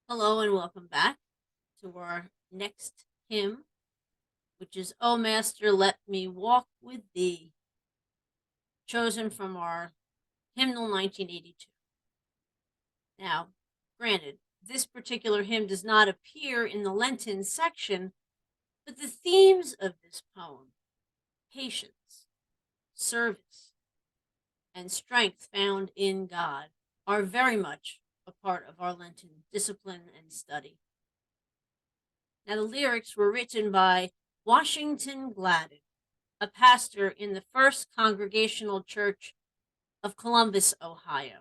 Hello and welcome back to our next hymn, which is O Master, Let Me Walk with Thee, chosen from our hymnal 1982. Now, granted, this particular hymn does not appear in the Lenten section, but the themes of this poem, patience, service, and strength found in God, are very much a part of our Lenten discipline and study. Now, the lyrics were written by Washington Gladden, a pastor in the First Congregational Church of Columbus, Ohio.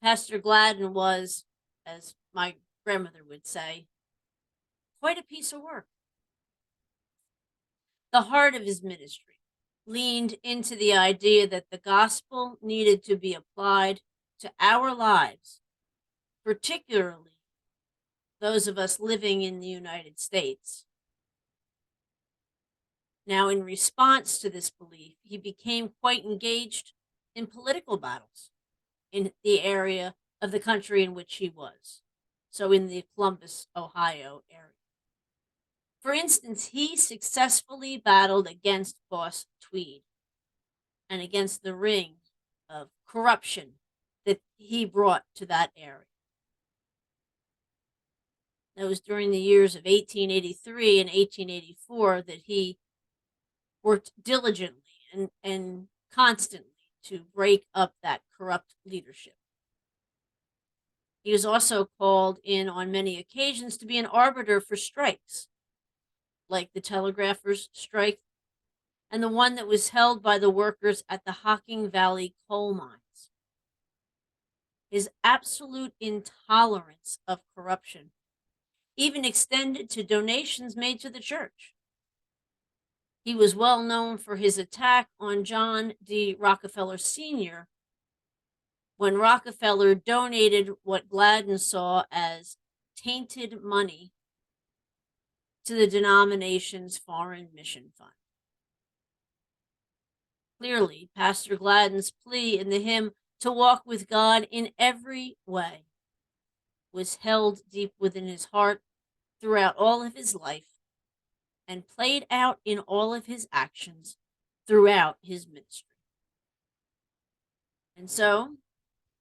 Pastor Gladden was, as my grandmother would say, quite a piece of work. The heart of his ministry leaned into the idea that the gospel needed to be applied to our lives, particularly those of us living in the United States. Now, in response to this belief, he became quite engaged in political battles in the area of the country in which he was. So, in the Columbus, Ohio area. For instance, he successfully battled against Boss Tweed and against the ring of corruption that he brought to that area. That was during the years of 1883 and 1884 that he worked diligently and constantly to break up that corrupt leadership. He was also called in on many occasions to be an arbiter for strikes, like the telegraphers' strike and the one that was held by the workers at the Hocking Valley coal mines. His absolute intolerance of corruption even extended to donations made to the church. He was well known for his attack on John D. Rockefeller Sr. when Rockefeller donated what Gladden saw as tainted money to the denomination's foreign mission fund. Clearly, Pastor Gladden's plea in the hymn to walk with God in every way was held deep within his heart throughout all of his life and played out in all of his actions throughout his ministry. And so,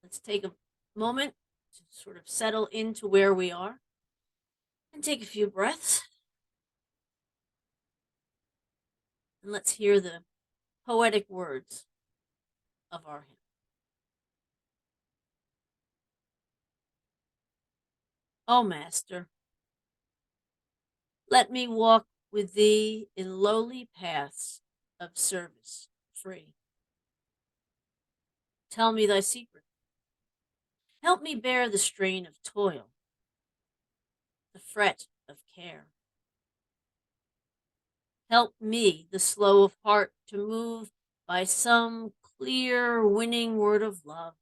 let's take a moment to sort of settle into where we are and take a few breaths. And let's hear the poetic words of our hymn. O Master, let me walk with thee in lowly paths of service free. Tell me thy secret. Help me bear the strain of toil, the fret of care. Help me, the slow of heart, to move by some clear, winning word of love.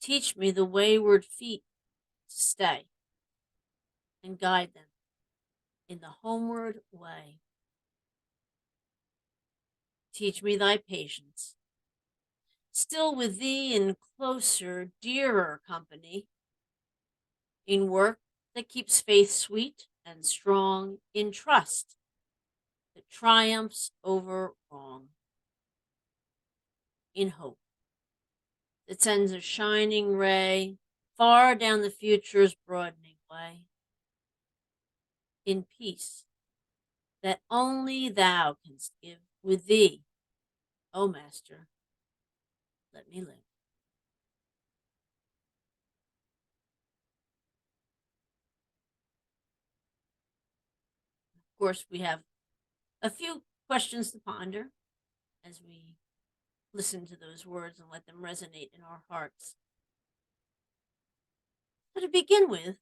Teach me the wayward feet to stay and guide them in the homeward way. Teach me thy patience, still with thee in closer, dearer company, in work that keeps faith sweet and strong, in trust that triumphs over wrong, in hope that sends a shining ray far down the future's broadening way, in peace that only thou canst give. With thee, O Master, let me live. Of course, we have a few questions to ponder as we listen to those words and let them resonate in our hearts. So, to begin with,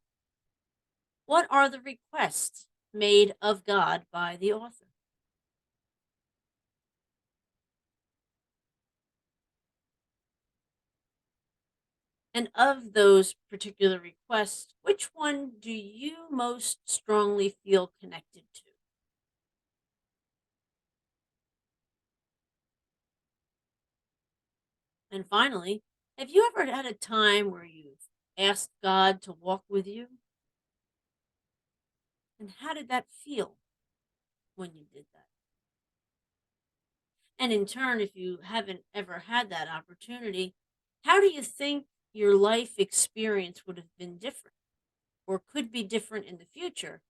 what are the requests made of God by the author? And of those particular requests, which one do you most strongly feel connected to? And finally, Have you ever had a time where you've asked God to walk with you? And how did that feel when you did that? And in turn, if you haven't ever had that opportunity, how do you think your life experience would have been different or could be different in the future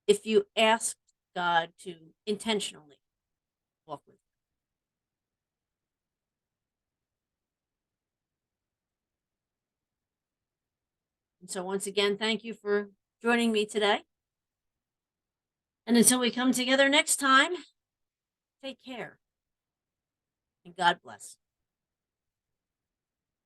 if you asked God to intentionally walk with you? And so, once again, thank you for joining me today. And until we come together next time, take care and God bless.